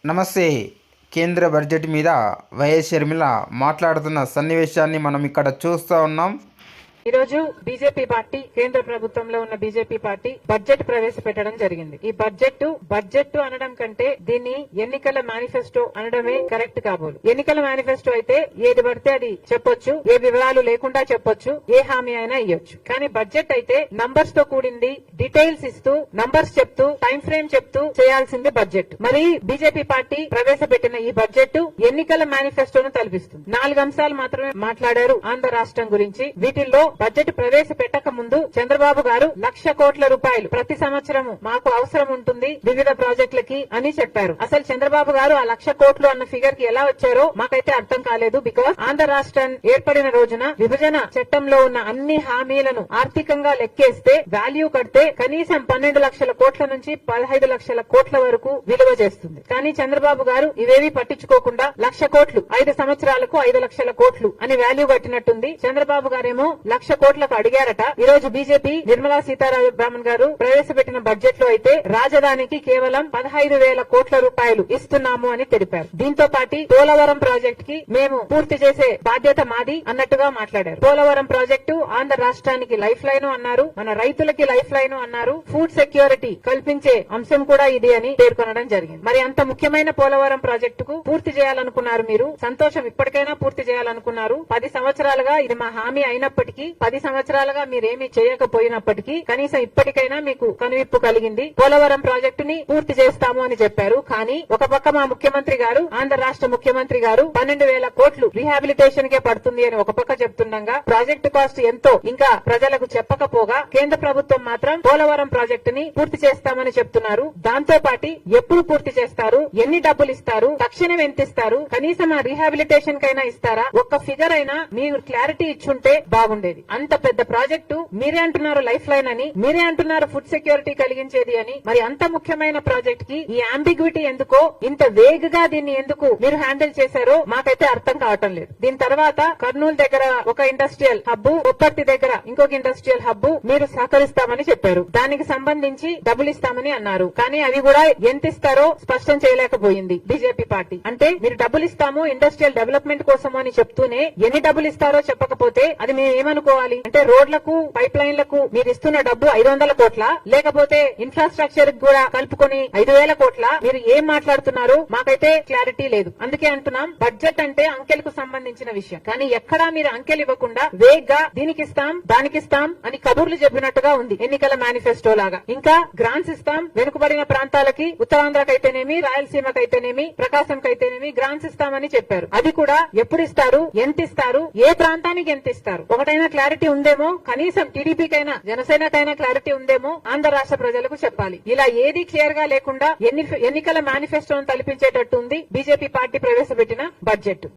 నమస్తే. కేంద్ర బడ్జెట్ మీద వైఎస్ షర్మిల మాట్లాడుతున్న సన్నివేశాన్ని మనం ఇక్కడ చూస్తూ ఉన్నాం. ఈ రోజు బీజేపీ పార్టీ, కేంద్ర ప్రభుత్వంలో ఉన్న బీజేపీ పార్టీ బడ్జెట్ ప్రవేశపెట్టడం జరిగింది. ఈ బడ్జెట్ అనడం కంటే దీన్ని ఎన్నికల మేనిఫెస్టో అనడమే కరెక్ట్ కాబోలు. ఎన్నికల మేనిఫెస్టో అయితే ఏది పడితే అది చెప్పొచ్చు, ఏ వివరాలు లేకుండా చెప్పొచ్చు, ఏ హామీ అయినా ఇవ్వచ్చు. కానీ బడ్జెట్ అయితే నంబర్స్ తో కూడింది, డీటెయిల్స్ ఇస్తూ, నంబర్స్ చెప్తూ, టైం ఫ్రేమ్ చెప్తూ చేయాల్సింది బడ్జెట్. మరి బీజేపీ పార్టీ ప్రవేశపెట్టిన ఈ బడ్జెట్ ఎన్నికల మేనిఫెస్టోను తలపిస్తుంది. 4 అంశాలు మాత్రమే మాట్లాడారు ఆంధ్ర రాష్ట్రం గురించి. వీటిల్లో బడ్జెట్ ప్రవేశపెట్టక ముందు చంద్రబాబు గారు 1,00,000 కోట్ల రూపాయలు ప్రతి సంవత్సరము మాకు అవసరం ఉంటుంది వివిధ ప్రాజెక్టులకి అని చెప్పారు. అసలు చంద్రబాబు గారు ఆ 1,00,000 కోట్లు అన్న ఫిగర్ కి ఎలా వచ్చారో మాకైతే అర్థం కాలేదు. బికాస్ ఆంధ్ర రాష్ట్రం ఏర్పడిన రోజున విభజన చట్టంలో ఉన్న అన్ని హామీలను ఆర్థికంగా లెక్కేస్తే వాల్యూ కడితే కనీసం 12 లక్షల కోట్ల నుంచి 15 లక్షల కోట్ల వరకు విలువ చేస్తుంది. కానీ చంద్రబాబు గారు ఇవేవి పట్టించుకోకుండా 1,00,000 కోట్లు 5 సంవత్సరాలకు 5 లక్షల కోట్లు అని వాల్యూ కట్టినట్టుంది. చంద్రబాబు గారేమో 1,00,000 కోట్లకు అడిగారట. ఈ రోజు బీజేపీ నిర్మలా సీతారామన్ గారు ప్రవేశపెట్టిన బడ్జెట్ లో అయితే రాజధానికి కేవలం 15,000 కోట్ల రూపాయలు ఇస్తున్నాము అని తెలిపారు. దీంతో పాటు పోలవరం ప్రాజెక్ట్ కి మేము పూర్తి చేసే బాధ్యత మాది అన్నట్టుగా మాట్లాడారు. పోలవరం ప్రాజెక్టు ఆంధ్ర రాష్ట్రానికి లైఫ్ లైన్ అన్నారు, మన రైతులకి లైఫ్ లైన్ అన్నారు, ఫుడ్ సెక్యూరిటీ కల్పించే అంశం కూడా ఇది అని పేర్కొనడం జరిగింది. మరి అంత ముఖ్యమైన పోలవరం ప్రాజెక్టుకు పూర్తి చేయాలనుకున్నారు మీరు, సంతోషం, ఇప్పటికైనా పూర్తి చేయాలనుకున్నారు. 10 సంవత్సరాలుగా ఇది మా హామీ అయినప్పటికీ, 10 సంవత్సరాలుగా మీరేమీ చేయకపోయినప్పటికీ కనీసం ఇప్పటికైనా మీకు కనువిప్పు కలిగింది. పోలవరం ప్రాజెక్టుని పూర్తి చేస్తాము అని చెప్పారు. కానీ ఒక పక్క మా ముఖ్యమంత్రి గారు, ఆంధ్ర రాష్ట్ర ముఖ్యమంత్రి గారు 12,000 కోట్లు రీహాబిలిటేషన్ కే పడుతుంది అని ఒక పక్క చెప్తుండగా ప్రాజెక్టు కాస్ట్ ఎంతో ఇంకా ప్రజలకు చెప్పకపోగా కేంద్ర ప్రభుత్వం మాత్రం పోలవరం ప్రాజెక్టుని పూర్తి చేస్తామని చెప్తున్నారు. దాంతో పాటు ఎప్పుడు పూర్తి చేస్తారు, ఎన్ని డబ్బులు ఇస్తారు, తక్షణం ఎంత ఇస్తారు, కనీసం ఆ రీహాబిలిటేషన్ కైనా ఇస్తారా, ఒక్క ఫిగర్ అయినా మీరు క్లారిటీ ఇచ్చుంటే బాగుండేది. అంత పెద్ద ప్రాజెక్టు మీరే అంటున్నారు లైఫ్ లైన్ అని, మీరే అంటున్నారు ఫుడ్ సెక్యూరిటీ కలిగించేది అని. మరి అంత ముఖ్యమైన ప్రాజెక్ట్ కి ఈ అంబిగ్విటీ ఎందుకో, ఇంత వేగ్ గా దీన్ని ఎందుకు మీరు హ్యాండిల్ చేశారో మాకైతే అర్థం కావటం లేదు. దీని తర్వాత కర్నూలు దగ్గర ఒక ఇండస్ట్రియల్ హబ్, కొప్పర్తి దగ్గర ఇంకొక ఇండస్ట్రియల్ హబ్ మీరు సహకరిస్తామని చెప్పారు. దానికి సంబంధించి డబ్బులు ఇస్తామని అన్నారు. కానీ అవి కూడా ఎంత ఇస్తారో స్పష్టం చేయలేకపోయింది బీజేపీ పార్టీ. అంటే మీరు డబ్బులు ఇస్తాము ఇండస్ట్రియల్ డెవలప్మెంట్ కోసం అని చెప్తూనే ఎన్ని డబ్బులు ఇస్తారో చెప్పకపోతే అది మేము ఏమనుకోవాలి? అంటే రోడ్లకు, పైప్ లైన్లకు మీరు ఇస్తున్న డబ్బు 500 కోట్ల, లేకపోతే ఇన్ఫ్రాస్ట్రక్చర్ కూడా కలుపుకొని 5,000 కోట్ల, మీరు ఏం మాట్లాడుతున్నారు మాకైతే క్లారిటీ లేదు. అందుకే అంటున్నాం బడ్జెట్ అంటే అంకెలకు సంబంధించిన విషయం. కానీ ఎక్కడా మీరు అంకెలు ఇవ్వకుండా వేగ్ గా దీనికిస్తాం దానికిస్తాం అని కబుర్లు చెప్పినట్టుగా ఉంది ఎన్నికల మేనిఫెస్టో లాగా. ఇంకా గ్రాంట్స్ ఇస్తాం వెనుకబడిన ప్రాంతాలకి, ఉత్తరాంధ్రకైతేనేమి, రాయలసీమకైతేనేమి, ప్రకాశంకైతేనేమి గ్రాంట్స్ ఇస్తామని చెప్పారు. అది కూడా ఎప్పుడు ఇస్తారు, ఎంత ఇస్తారు, ఏ ప్రాంతానికి ఎంత ఇస్తారు, ఒకటైనా క్లారిటీ ఉందేమో, కనీసం టీడీపీకైనా జనసేనకైనా క్లారిటీ ఉందేమో ఆంధ్ర రాష్ట్ర ప్రజలకు చెప్పాలి. ఇలా ఏది క్లియర్ గా లేకుండా ఎన్నికల మేనిఫెస్టోను తలపించేటట్టు ఉంది బీజేపీ పార్టీ ప్రవేశపెట్టిన బడ్జెట్.